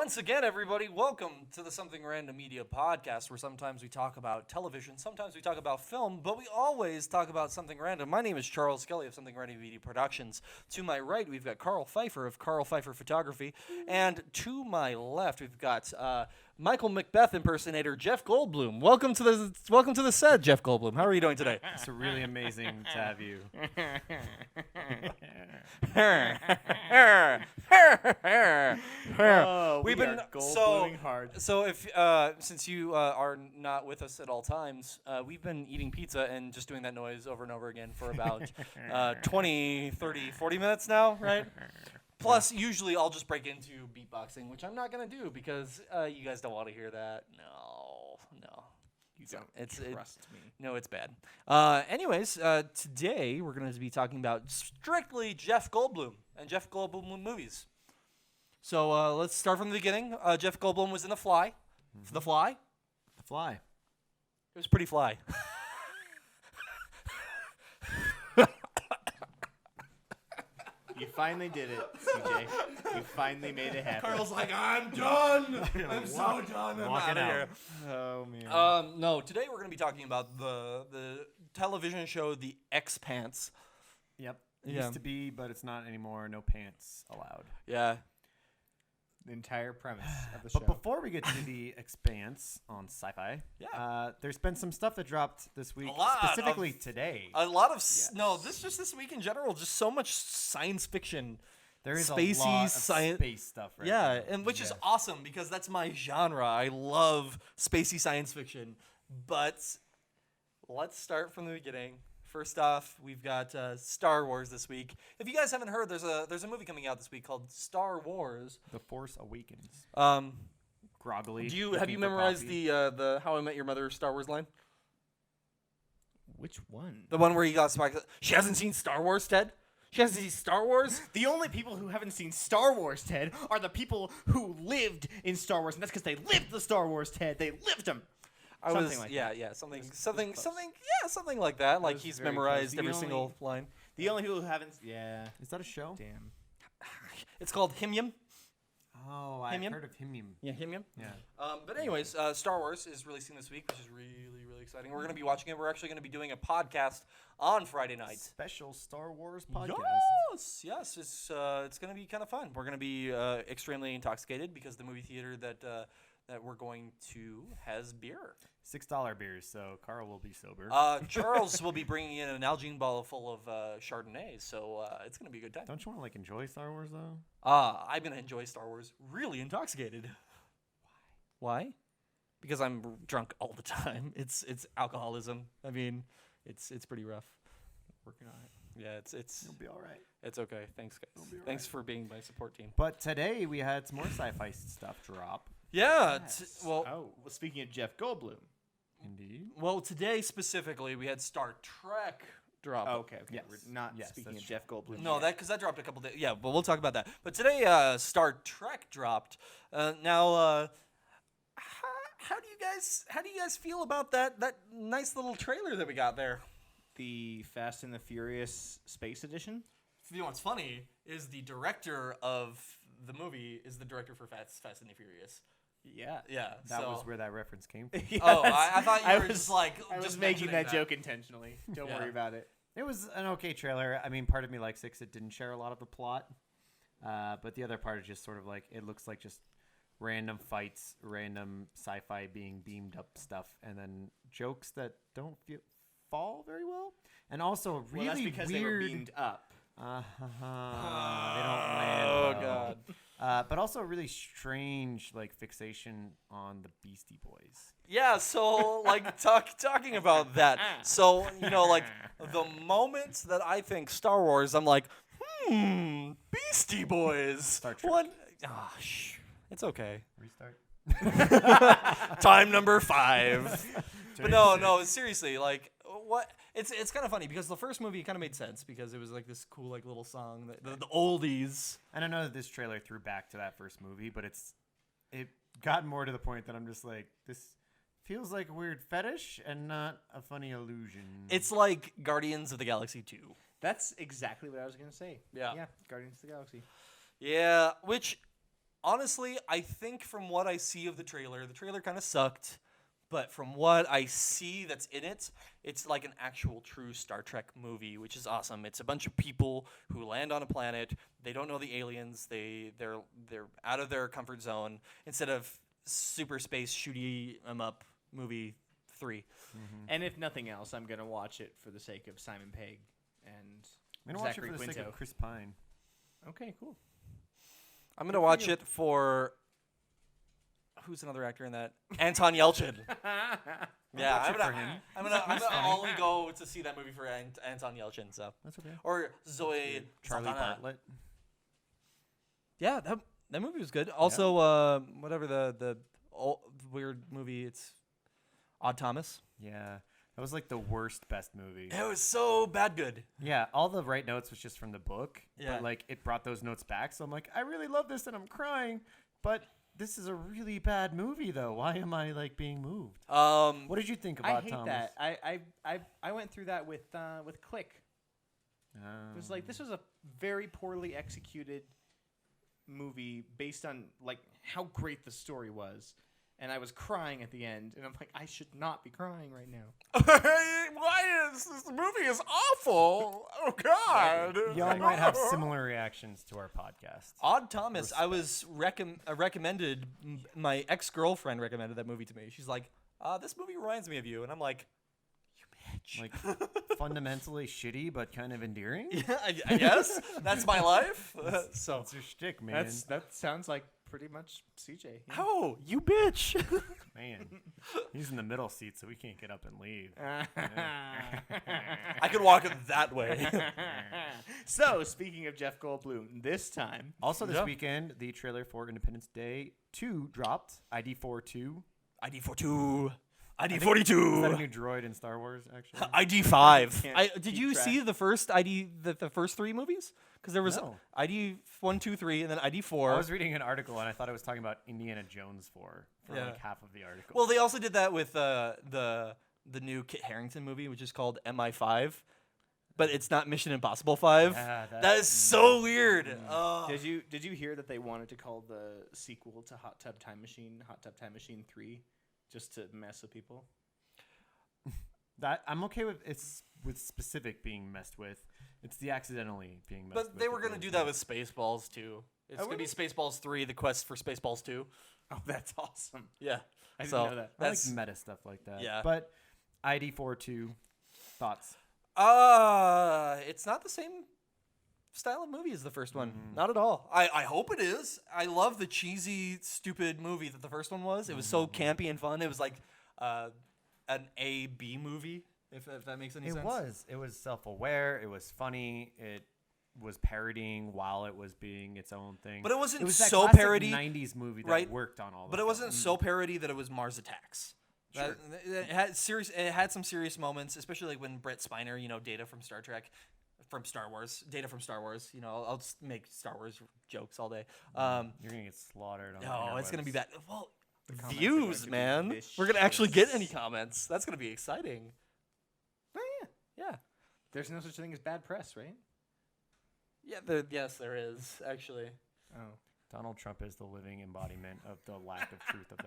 Once again, everybody, welcome to the Something Random Media podcast, where sometimes we talk about television, sometimes we talk about film, but we always talk about something random. My name is Charles Skelly of Something Random Media Productions. To my right, we've got Karl Pfeiffer of Karl Pfeiffer Photography, and to my left, we've got Michael Macbeth impersonator Jeff Goldblum. Welcome to the set, Jeff Goldblum. How are you doing today? It's really amazing to have you. We've been Goldbluming hard. So if since you are not with us at all times, we've been eating pizza and just doing that noise over and over again for about 20, 30, 40 minutes now, right? Plus, usually I'll just break into beatboxing, which I'm not going to do because you guys don't want to hear that. No. You don't trust me. No, it's bad. Anyways, today we're going to be talking about strictly Jeff Goldblum and Jeff Goldblum movies. So let's start from the beginning. Jeff Goldblum was in The Fly. Mm-hmm. The Fly? The Fly. It was pretty fly. You finally did it, CJ. You finally made it happen. Karl's like, I'm done. I'm so done. I'm out of here. Oh, man. No, today we're going to be talking about the television show The Expanse. Yep. It used to be, but it's not anymore. No pants allowed. Yeah. The entire premise of the show. But before we get to The Expanse on Sci-Fi, there's been some stuff that dropped this week, specifically today. A lot of this week in general, just so much science fiction. There is spacey a lot of space stuff right now. Yeah, and which is awesome because that's my genre. I love spacey science fiction. But let's start from the beginning. First off, we've got Star Wars this week. If you guys haven't heard, there's a movie coming out this week called Star Wars: The Force Awakens. Groggily. Have you memorized the How I Met Your Mother Star Wars line? Which one? The one where you got Spike. She hasn't seen Star Wars, Ted. She hasn't seen Star Wars. The only people who haven't seen Star Wars, Ted, are the people who lived in Star Wars, and that's because they lived the Star Wars, Ted. They lived them. Something like that. Like he's memorized every single line. The only people who haven't. Yeah. Is that a show? Damn. It's called Hrmmm. Oh, I've heard of Hrmmm. Yeah, Hrmmm. Yeah. But anyways, Star Wars is releasing this week, which is really, really exciting. We're going to be watching it. We're actually going to be doing a podcast on Friday night. Special Star Wars podcast. Yes. It's going to be kind of fun. We're going to be extremely intoxicated because the movie theater that we're going to has beer. $6 beers, so Karl will be sober. Charles will be bringing in an Nalgene bottle full of Chardonnay, so it's going to be a good time. Don't you want to enjoy Star Wars though? I'm going to enjoy Star Wars really intoxicated. Why? Because I'm drunk all the time. It's alcoholism. I mean, it's pretty rough. Working on it. Yeah, it's. You'll be all right. It's okay. Thanks, guys. Thanks for being my support team. But today we had some more sci-fi stuff drop. Yeah. Yes. Speaking of Jeff Goldblum. Indeed. Well, today specifically, we had Star Trek drop. Oh, okay. Yes. We're not speaking of Jeff Goldblum. No, because that dropped a couple days. Yeah, but we'll talk about that. But today, Star Trek dropped. Now, how do you guys feel about that nice little trailer that we got there? The Fast and the Furious Space Edition. You know what's funny is the director of the movie is the director for Fast and the Furious. Yeah. That was where that reference came from. Yes. Oh, I thought you were just like... I was making that joke intentionally. Don't worry about it. It was an okay trailer. I mean, part of me likes it 'cause it didn't share a lot of the plot. But the other part is just sort of like, it looks like just random fights, random sci-fi being beamed up stuff, and then jokes that don't fall very well. And also really that's because weird... they were beamed up. They don't land Oh, well. God. But also a really strange fixation on the Beastie Boys. Yeah, so talking about that. So, the moment that I think Star Wars, I'm like, Beastie Boys. Star Trek. What? It's okay. Restart. Time number 5. But no, seriously, what? It's kind of funny because the first movie kind of made sense because it was like this cool little song, the oldies. And I know that this trailer threw back to that first movie, but it got more to the point that I'm just like, this feels like a weird fetish and not a funny illusion. It's like Guardians of the Galaxy 2. That's exactly what I was going to say. Yeah. Guardians of the Galaxy. Yeah, which honestly, I think from what I see of the trailer kind of sucked. But from what I see that's in it, it's like an actual true Star Trek movie, which is awesome. It's a bunch of people who land on a planet. They don't know the aliens. They're out of their comfort zone. Instead of super space shooty 'em up movie 3. And if nothing else, I'm gonna watch it for the sake of Simon Pegg and I'm gonna watch it Zachary for the sake Quinto. of Chris Pine. Okay, cool. I'm gonna watch it for who's another actor in that? Anton Yelchin. Yeah, watch it for him. I'm gonna only go to see that movie for Anton Yelchin. So That's okay. or Zoe Charlie Saldana. Bartlett. Yeah, that movie was good. Also, whatever the old, weird movie, it's Odd Thomas. Yeah, that was like the worst best movie. It was so bad good. Yeah, all the right notes was just from the book. Yeah. But like it brought those notes back, so I'm like, I really love this and I'm crying, but this is a really bad movie though. Why am I like being moved? What did you think I about hate Thomas? that. I went through that with Click. It was like this was a very poorly executed movie based on like how great the story was, and I was crying at the end, and I'm like, I should not be crying right now. Why is this movie is awful? Oh God! Y'all might have similar reactions to our podcast. Odd Thomas. I was recommended. My ex-girlfriend recommended that movie to me. She's like, "This movie reminds me of you," and I'm like, "You bitch." Like fundamentally shitty, but kind of endearing. Yeah, I guess that's my life. So That's your shtick, man. That sounds like pretty much CJ. yeah. oh, you bitch. Man, he's in the middle seat, so we can't get up and leave. I could walk it that way. So, speaking of Jeff Goldblum, this time Also, this Yeah. weekend, the trailer for Independence Day 2 dropped. ID4-2. ID42. Is that a ID42. new droid in Star Wars, actually? ID5. Can't Did keep you track. see the first ID, the first 3 movies? Because there was No. ID 1, 2, 3, and then I ID4. was reading an article, and I thought it was talking about Indiana Jones 4 for Yeah. like half of the article. Well, they also did that with the new Kit Harington movie, which is called MI5, but it's not Mission Impossible 5. Yeah, That is so weird. Did you hear that they wanted to call the sequel to Hot Tub Time Machine 3 just to mess with people? that I'm okay with. It's with specific being messed with. It's the accidentally being messed with. But they were that going to really do that bad. with Spaceballs too. It's Oh, going to be really? Spaceballs 3, the quest for Spaceballs 2. Oh, that's awesome. Yeah. I didn't So know that. I like That's meta stuff like that. Yeah. But ID4-2, thoughts? It's not the same style of movie as the first one. Not at all. I hope it is. I love the cheesy, stupid movie that the first one was. It was so campy and fun. It was like an A-B movie, if that makes any sense. It was self-aware. It was funny. It was parodying while it was being its own thing. But it wasn't was that so classic parody, 90s movie that right? worked on all. But it wasn't so parody that it was Mars Attacks. Sure. It had serious. It had some serious moments, especially like when Brett Spiner, Data from Star Trek, from Star Wars, Data from Star Wars. I'll just make Star Wars jokes all day. You're gonna get slaughtered. On the Oh, it's gonna be interwebs. bad. Well, comments are going views, to be man. We're gonna actually get any vicious. comments. That's gonna be exciting. Oh, yeah. Yeah. There's no such thing as bad press, right? Yeah. Yes, there is actually. Oh. Donald Trump is the living embodiment of the lack of truth of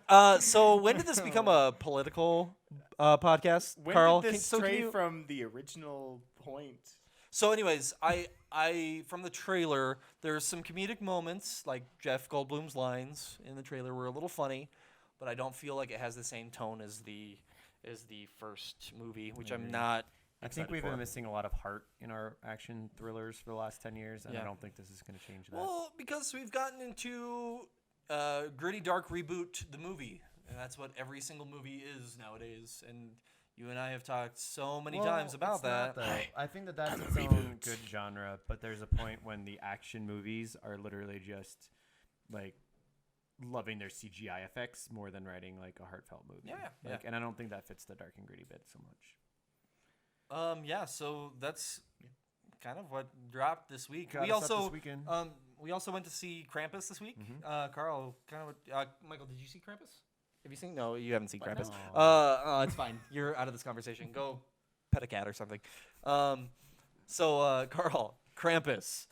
that. So when did this become a political podcast, When Karl? did this Can stray you- from the original point? So, anyways, I from the trailer, there's some comedic moments, like Jeff Goldblum's lines in the trailer were a little funny, but I don't feel like it has the same tone as the first movie, which I'm Agreed. not. I think excited we've for. been missing a lot of heart in our action thrillers for the last 10 years, and Yeah. I don't think this is going to change that. Well, because we've gotten into gritty, dark reboot the movie, and that's what every single movie is nowadays. And you and I have talked so many times about it's not, that. though. I think that that's its own good genre, but there's a point when the action movies are literally just like loving their CGI effects more than writing like a heartfelt movie. Yeah, Like, yeah. And I don't think that fits the dark and gritty bit so much. Yeah, so that's kind of what dropped this week. Got we us up also this weekend. we also went to see Krampus this week. Karl, kind of Michael, did you see Krampus? Have you seen? No, you haven't seen Krampus. No. It's fine. You're out of this conversation. Go pet a cat or something. So Karl, Krampus.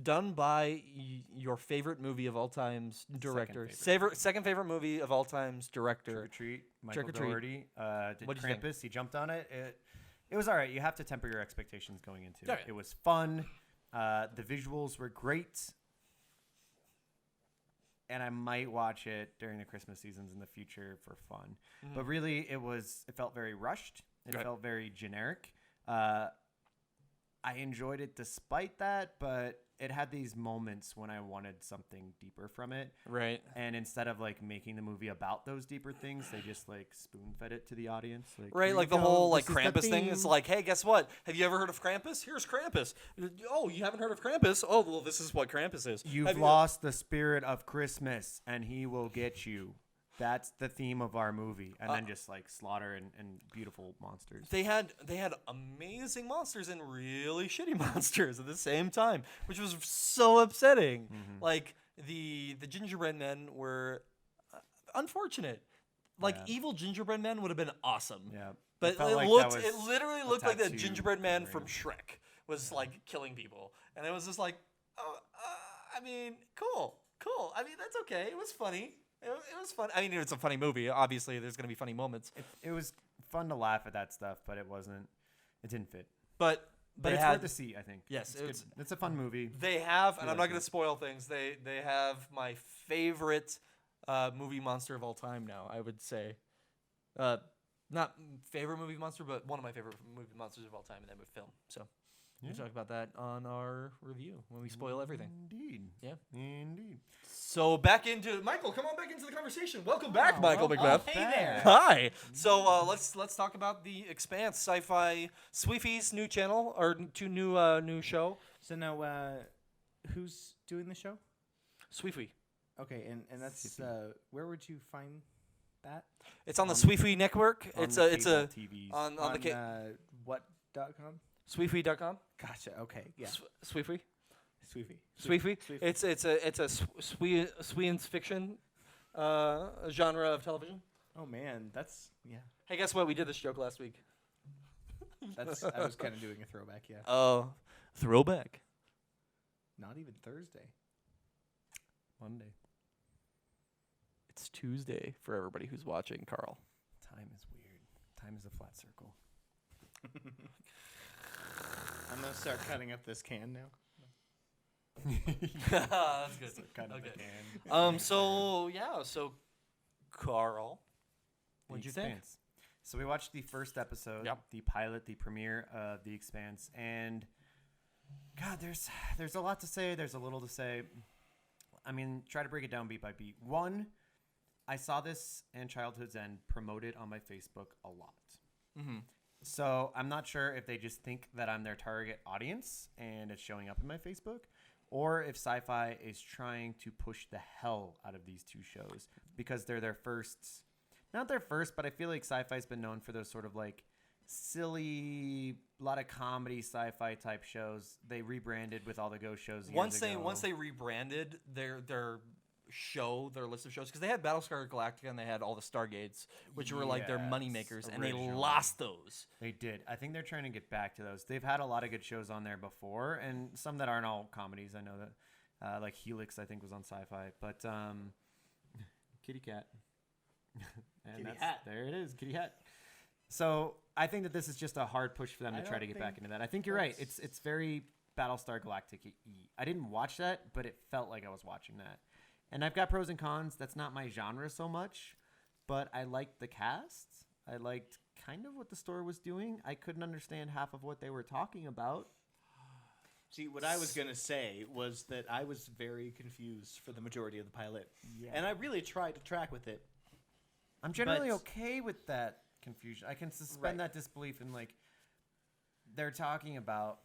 done by your favorite movie of all time's director. favorite. Second favorite movie of all time's director. Trick or Treat. Michael Trick or Treat. Dougherty. Did What'd you think? Krampus. He jumped on it. It was all right. You have to temper your expectations going into it. Okay. It was fun. The visuals were great. And I might watch it during the Christmas seasons in the future for fun. But really, it felt very rushed. It felt very generic. I enjoyed it despite that, but it had these moments when I wanted something deeper from it. Right. And instead of like making the movie about those deeper things, they just like spoon fed it to the audience. Like, Right, here like you the go, whole like this is the Krampus thing. theme. It's like, hey, guess what? Have you ever heard of Krampus? Here's Krampus. Oh, you haven't heard of Krampus? Oh, well, this is what Krampus is. You've Have you- lost the spirit of Christmas, and he will get you. That's the theme of our movie, and then just like slaughter and beautiful monsters. They had amazing monsters and really shitty monsters at the same time, which was so upsetting. Like the gingerbread men were unfortunate. Like evil gingerbread men would have been awesome. Yeah, But felt like that it was literally a looked like that tattoo gingerbread man for from him. Shrek was like killing people, and it was just like, oh, I mean, cool. I mean, that's okay. It was funny. It was fun. I mean, it's a funny movie. Obviously, there's gonna be funny moments, It was fun to laugh at that stuff, but it didn't fit. but But they it's had, worth to see, I think. Yes, it's good. It's a fun movie. They have, and I'm not like gonna it. spoil things. They have my favorite movie monster of all time now. I would say, not favorite movie monster, but one of my favorite movie monsters of all time in that film. So. We'll talk about that on our review when we spoil everything. Indeed. Yeah. Indeed. So back into Mikeal. Come on back into the conversation. Welcome back, Mikeal well, McBeth. hey there. Hi. So let's talk about the Expanse Sci-Fi Sweefy's new channel or new show. So now, who's doing the show? Sweefy. Okay, and that's where would you find that? It's on the Sweefy network. On It's the a TVs. on the what.com? Sweefy.com. Gotcha. Okay. Yeah. Sweefy. Sweefy. Sweefy. It's a science fiction genre of television. Oh man, that's yeah. Hey, guess what? We did this joke last week. That's I was kind of doing a throwback. Yeah. Oh, throwback. Not even Thursday. Monday. It's Tuesday for everybody who's watching, Karl. Time is weird. Time is a flat circle. I'm gonna start cutting up this can now. That's good. Kind of Okay. can. So Karl, what'd you think? Expanse. So we watched the first episode, Yep. the pilot, the premiere of The Expanse, and God, there's a lot to say. There's a little to say. I mean, try to break it down beat by beat. One, I saw this and Childhood's End promoted on my Facebook a lot. Mm-hmm. So I'm not sure if they just think that I'm their target audience and it's showing up in my Facebook, or if Sci-Fi is trying to push the hell out of these two shows because they're their first, not their first, but I feel like Sci-Fi's been known for those sort of like silly, lot of comedy Sci-Fi type shows. They rebranded with all the Ghost shows years Once ago. they rebranded their list of shows, because they had Battlestar Galactica and they had all the Stargates, which were like their Yes, money makers, and they originally. lost those. They did. I think they're trying to get back to those. They've had a lot of good shows on there before, and some that aren't all comedies. I know that, like Helix, I think was on Sci-Fi, but Kitty Cat. And Kitty that's- Hat. There it is, Kitty Hat. So I think that this is just a hard push for them to I try to don't get back think into that. I think you're right. that's- It's very Battlestar Galactica-y. I didn't watch that, but it felt like I was watching that. And I've got pros and cons. That's not my genre so much, but I liked the cast. I liked kind of what the story was doing. I couldn't understand half of what they were talking about. See, what I was gonna say was that I was very confused for the majority of the pilot, and I really tried to track with it. I'm generally But- okay with that confusion. I can suspend Right. that disbelief in like they're talking about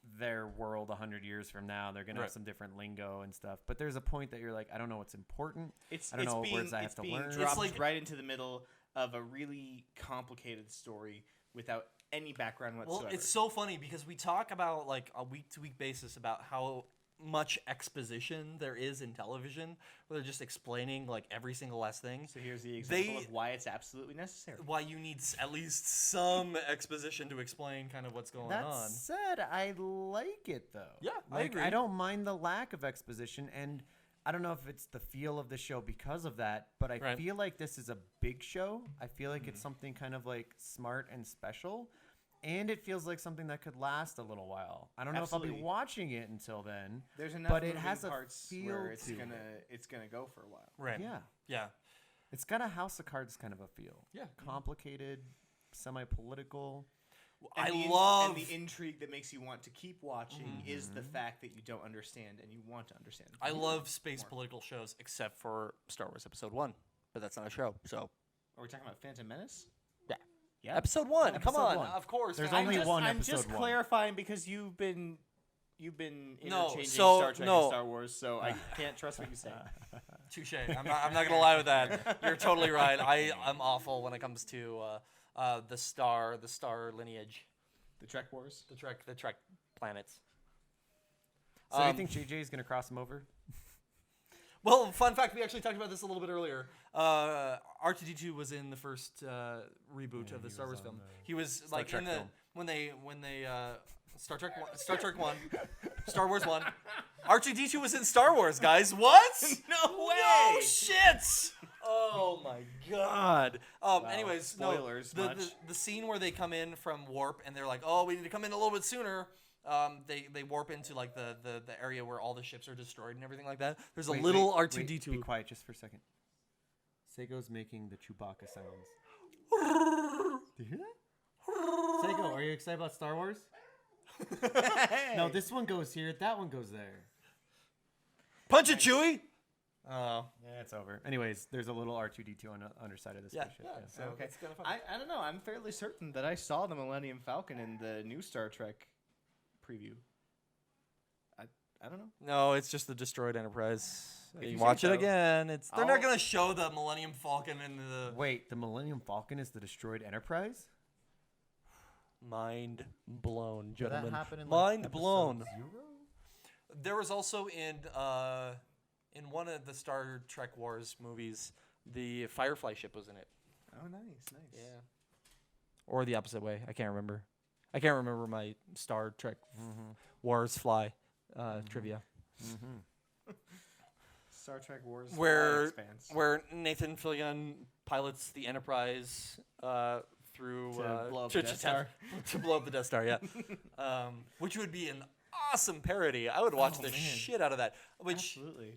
their world 100 years from now. They're gonna Right. have some different lingo and stuff, but there's a point that you're like, I don't know what's important. It's I don't know what being, words I have it's to being learn. dropped It's like- right into the middle of a really complicated story without any background whatsoever. Well, it's so funny because we talk about like a week-to-week basis about how much exposition there is in television, where they're just explaining like every single last thing. So here's the example of why it's absolutely necessary. Why you need at least some exposition to explain kind of what's going That on. said, I like it though. Yeah, I like agree. I don't mind the lack of exposition, and I don't know if it's the feel of the show because of that, but I Right. feel like this is a big show. I feel like it's something kind of like smart and special, and it feels like something that could last a little while. I don't know if I'll Absolutely. be watching it until then. There's enough but it moving has a parts feel where it's to gonna go for a while. Right. Yeah, Yeah. it's got a House of Cards kind of a feel. Yeah. Complicated, semi-political. I And love. the intrigue that makes you want to keep watching is the fact that you don't understand and you want to understand. I love space political shows, except for Star Wars Episode 1, but that's not a show. So Are we talking about Phantom Menace? yeah, Yeah. Episode 1. Come Episode on, 1. of course. There's I'm only just- one I'm episode just one. clarifying because you've been No, interchanging so- Star Trek no. and Star Wars, so I can't trust what you say. Touche. I'm not gonna lie with that. You're totally right. I'm awful when it comes to the star lineage, The Trek Wars. the Trek planets. So you think JJ is gonna cross him over? Well, fun fact, we actually talked about this a little bit earlier. R2D2 was in the first reboot of the Star Wars film. He was like Trek in the film. when they Star Trek 1, Star Wars 1. R2D2 was in Star Wars, guys. What? No way! No shit! Oh my god. Anyways, spoilers no, much. the scene where they come in from warp and they're like, oh, we need to come in a little bit sooner. They warp into like the area where all the ships are destroyed and everything like that. There's a little R2D2. Be quiet just for a second. Sego's making the Chewbacca sounds. Do you hear that? Sego, are you excited about Star Wars? No, this one goes here. That one goes there. Punch it, Chewie! Oh. Yeah, it's over. Anyways, there's a little R2D2 on the underside of the Yeah, spaceship. yeah, Yeah. so Okay. it's kind of fun. I don't know. I'm fairly certain that I saw the Millennium Falcon in the new Star Trek preview. I don't know. No, it's just the destroyed Enterprise. If You you watch say it so. again. They're not I'll- gonna show the Millennium Falcon in the Wait, the Millennium Falcon is the destroyed Enterprise? mind blown, Did gentlemen. that happen in Mind episode blown. 0? There was also in one of the Star Trek Wars movies, the Firefly ship was in it. Oh, nice. Yeah. Or the opposite way. I can't remember. I can't remember my Star Trek Wars fly trivia. Star Trek Wars. Where Expanse. where Nathan Fillion pilots the Enterprise through To blow up the Death Star. to blow up the Death Star, yeah. Which would be an awesome parody. I would watch the man. shit out of that. Which Absolutely.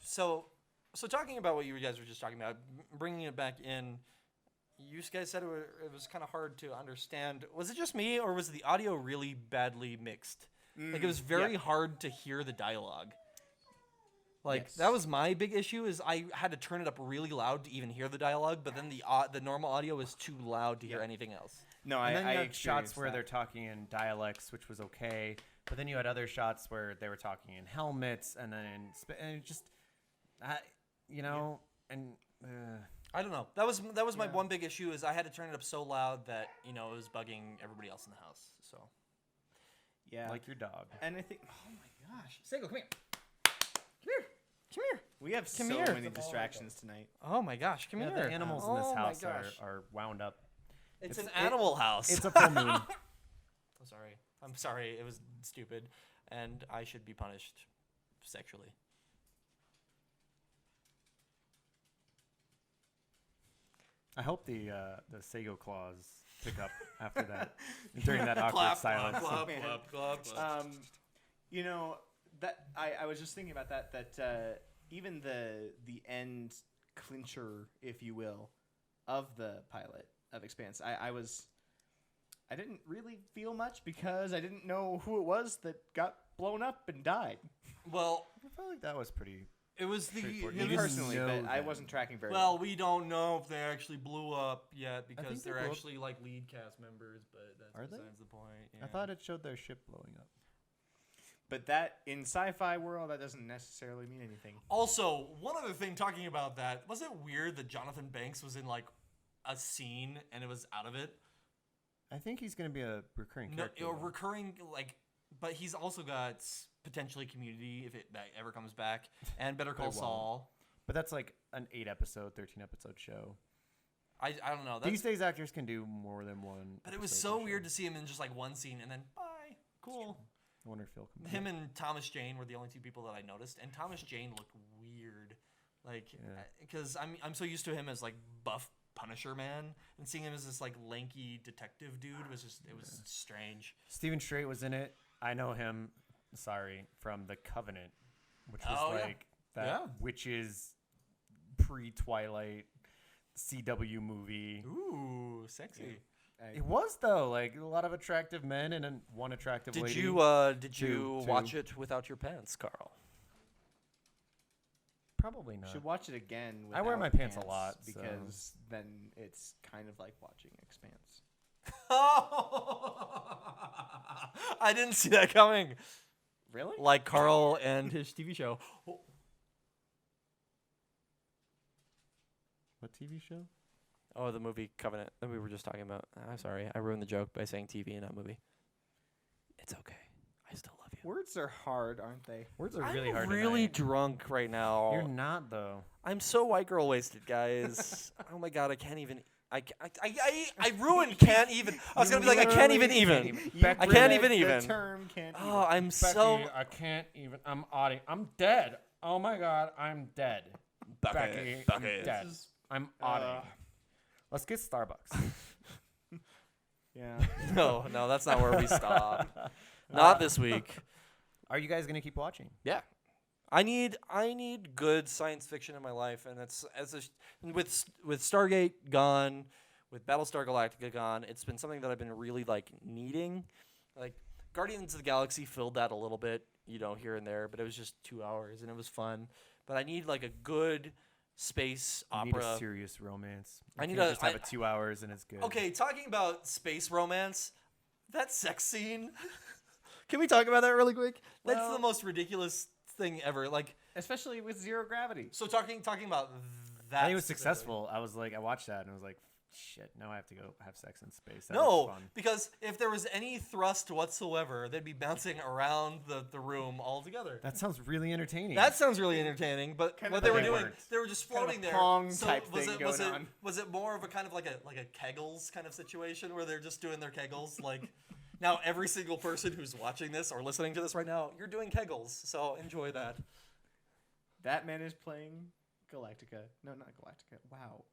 so talking about what you guys were just talking about, bringing it back in. You guys said it was kind of hard to understand. Was it just me, or was the audio really badly mixed? Like it was very hard to hear the dialogue. Like Yes. that was my big issue. Is I had to turn it up really loud to even hear the dialogue, but then the normal audio was too loud to hear anything else. No, And then I you had shots experienced where that. they're talking in dialects, which was okay. But then you had other shots where they were talking in helmets, and then and it just, you know, and I don't know. That was my one big issue. Is I had to turn it up so loud that it was bugging everybody else in the house. So Yeah. like your dog. And I think, oh my gosh, Sego, come here. Come here. Come here. we have Come so here. many distractions tonight. Oh my gosh, come Yeah, here. the animals in this Oh my house gosh. are wound up. It's it's- an animal house. It's a full moon. I'm sorry. I'm sorry. It was stupid, and I should be punished sexually. I hope the Sego claws pick up after that during that awkward Clap, silence. clap, Man. clap, clap, clap. You know that I was just thinking about that even the end clincher, if you will, of the pilot of Expanse, I didn't really feel much because I didn't know who it was that got blown up and died. Well, I felt like that was pretty. it was the. Straightforward. it You Me didn't was- personally, know but I that. wasn't tracking very well, we don't know if they actually blew up yet because think they they're blew up. actually like lead cast members, but that's Are they? besides the point. I thought it showed their ship blowing up. But that in sci-fi world, that doesn't necessarily mean anything. Also, one other thing talking about that, was it weird that Jonathan Banks was in like a scene and it was out of it? I think he's going to be a recurring No, character. though. recurring like, but he's also got potentially Community if that ever comes back, and Better Call won't. Saul. But that's like an 8-episode, 13-episode show. I don't know. These days, actors can do more than one. But it was episode so per weird show. to see him in just like one scene and then bye. Cool. I wonder if he'll come Him back. and Thomas Jane were the only two people that I noticed, and Thomas Jane looked weird, like because I'm so used to him as like buff Punisher man, and seeing him as this like lanky detective dude was strange. Stephen Strait was in it. I know him. Sorry, from The Covenant, which was Oh, yeah. like that Yeah. witches pre-Twilight CW movie. Ooh, sexy. It was though, like a lot of attractive men and then one attractive Did lady. you Two. watch it without your pants, Carl? Probably not. Should watch it again. I wear without my pants a lot, so- because then it's kind of like watching Expanse. I didn't see that coming. Really? Like Karl and his TV show. What TV show? Oh, the movie Covenant that we were just talking about. I'm sorry, I ruined the joke by saying TV and not movie. It's okay. I still love you. Words are hard, aren't they? Words are I'm really hard. really tonight. drunk right now. You're not though. I'm so white girl wasted, guys. Oh my god, I can't even. I ruined can't even. I was gonna be like, I can't even. Becky, I can't even The even. term can't Oh, I'm so. I can't even. I'm auding. I'm dead. Oh my god, I'm dead. Becky, I'm dead. I'm auding. Let's get Starbucks. Yeah. No, that's not where we stop. Not this week. Are you guys gonna keep watching? Yeah. I need good science fiction in my life, and with Stargate gone, with Battlestar Galactica gone, it's been something that I've been really like needing. Like Guardians of the Galaxy filled that a little bit, here and there, but it was just 2 hours and it was fun. But I need like a good space You opera. need a serious romance. I You need can't a- just have I- it 2 hours and it's good. Okay, talking about space romance, that sex scene. Can we talk about that really quick? That's Well- the most ridiculous thing ever. Like, Especially with zero gravity. so talking about that. I think it was specifically. successful. I watched that and I was like, shit. Now I have to go have sex in space. That No, looks fun. because if there was any thrust whatsoever, they'd be bouncing around the room all together. That sounds really entertaining. That sounds really entertaining, but Kind what of they were like doing, worked. they were just Kind of a floating there. Pong So type was thing it going on. was it more of a kind of like a Kegels kind of situation where they're just doing their Kegels? Like now every single person who's watching this or listening to this right now, you're doing Kegels, so enjoy that. That man is playing Galactica. No, not Galactica. Wow.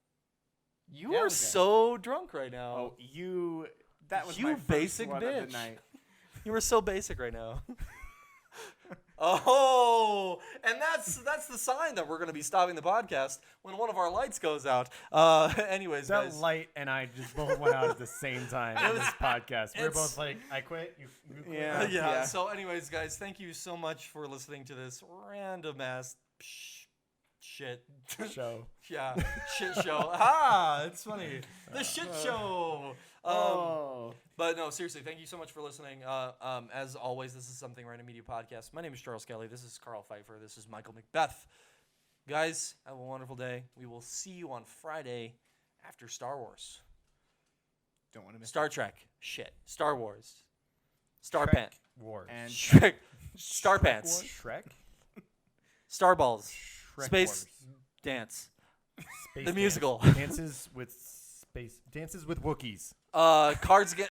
You Yeah, are okay. so drunk right now. Oh, you. That was You my first basic one of bitch. the night. You were so basic right now. Oh, and that's the sign that we're going to be stopping the podcast when one of our lights goes out. Anyways, that guys. light and I just both went out at the same time in this podcast. We were it's- both like, I quit. You quit. Yeah. Yeah. So, anyways, guys, thank you so much for listening to this random ass shit. Show. Yeah, shit show. Ah, it's funny. The shit show. But no, seriously, thank you so much for listening. As always, this is Something Random Media Podcast. My name is Charles Kelly. This is Karl Pfeiffer. This is Mikeal Macbeth. Guys, have a wonderful day. We will see you on Friday after Star Wars. Don't want to miss Star Trek. Shit. Star Wars. Star Shrek Pants. Wars. And Shrek. Star Pants. Shrek. Star Balls. Shrek Space Wars. Dance. Space The musical. Dances with space. Dances with Wookiees. Cards Against